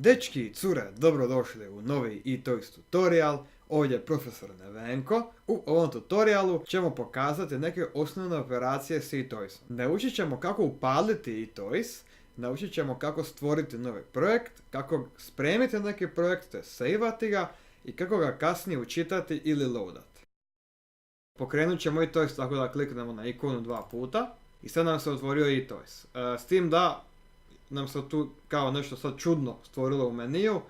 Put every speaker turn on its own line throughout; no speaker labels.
Dečki i cure, dobrodošli u novi eToys tutorial. Ovdje je profesor Nevenko. U ovom tutorialu ćemo pokazati neke osnovne operacije s eToysom. Naučit ćemo kako upaliti eToys, naučit ćemo kako stvoriti novi projekt, kako spremiti neki projekt, te saveati ga i kako ga kasnije učitati ili loadati. Pokrenut ćemo eToys tako da kliknemo na ikonu 2 puta i sad nam se otvorio eToys. S tim da nam se tu kao nešto sad čudno stvorilo u meniju.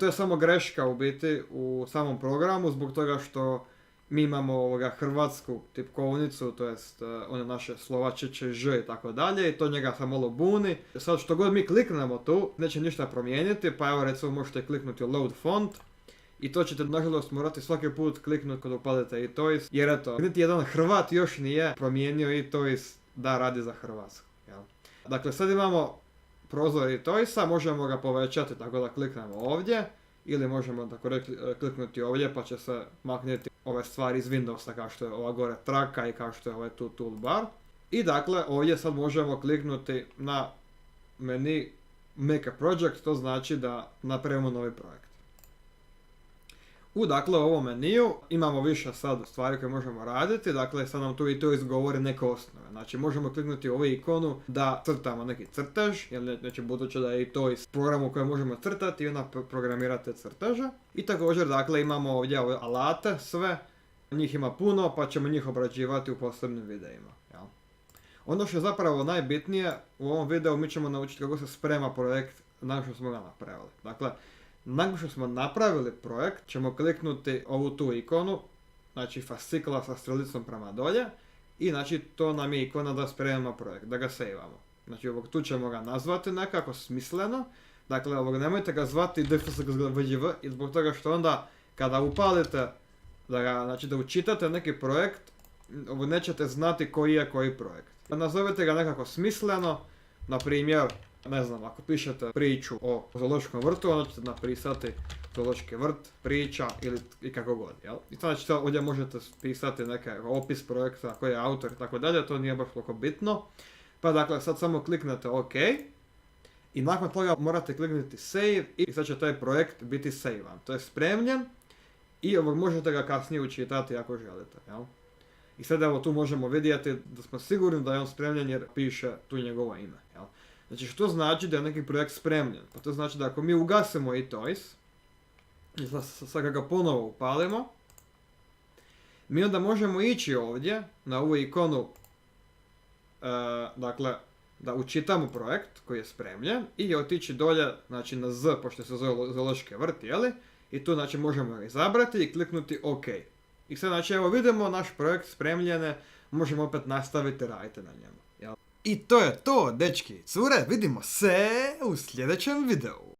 To je samo greška u biti u samom programu zbog toga što mi imamo hrvatsku tipkovnicu, to jest one naše slova č, č, ž i tako dalje i to njega se malo buni. Sad što god mi kliknemo tu, neće ništa promijeniti, pa evo recimo možete kliknuti load font i to ćete nažalost morati svaki put kliknuti kad upalite eToys, jer eto, niti jedan Hrvat još nije promijenio eToys da radi za Hrvatsku. Jel? Dakle, sad imamo prozor eToysa, možemo ga povećati tako da kliknemo ovdje ili možemo tako kliknuti ovdje pa će se maknuti ove stvari iz Windowsa kao što je ova gore traka i kao što je ovaj tu toolbar. I dakle ovdje sad možemo kliknuti na meni Make a Project, to znači da napravimo novi projekt. Dakle, u ovom meniju imamo više sad stvari koje možemo raditi, dakle sad nam tu eToys govori neke osnove. Znači možemo kliknuti ovu ikonu da crtamo neki crtež, jer znači budući da je eToys program u kojem možemo crtati i onda programirati te crteže. I također dakle imamo ovdje ove alate, sve, njih ima puno pa ćemo njih obrađivati u posebnim videima. Jel? Ono što je zapravo najbitnije u ovom videu mi ćemo naučiti kako se sprema projekt nakon što smo ga napravili. Dakle, nakon što smo napravili projekt, ćemo kliknuti ovu tu ikonu, znači fascikla sa strelicom prema dolje, i znači to nam je ikona da spremimo projekt, da ga saveamo. Znači tu ćemo ga nazvati nekako smisleno, dakle nemojte ga zvati dfsgvđv zbog toga što onda kada upalite, da učitate neki projekt, nećete znati koji je koji projekt. Nazovite ga nekako smisleno, na primjer, ne znam, ako pišete priču o zoološkom vrtu, onda ćete napisati zoološki vrt, priča ili i kako god, jel? I znači ovdje možete pisati neki opis projekta, koji je autor i tako dalje, to nije baš toliko bitno. Pa dakle, sad samo kliknete OK i nakon toga morate kliknuti save i sad će taj projekt biti savean. To je spremljen i možete ga kasnije učitati ako želite, jel? I sad evo tu možemo vidjeti da smo sigurni da je on spremljen jer piše tu njegovo ime, jel? Znači što znači da je neki projekt spremljen? Pa to znači da ako mi ugasimo eToys i sad ga ponovo upalimo, mi onda možemo ići ovdje na ovu ikonu, dakle da učitamo projekt koji je spremljen i otići dolje, znači na Z, pošto se zove zoološki vrt, jeli? I tu znači možemo ga izabrati i kliknuti OK. I sad znači evo vidimo naš projekt spremljene, možemo opet nastaviti raditi na njemu. Jel? I to je to, dečki i cure, vidimo se u sljedećem videu.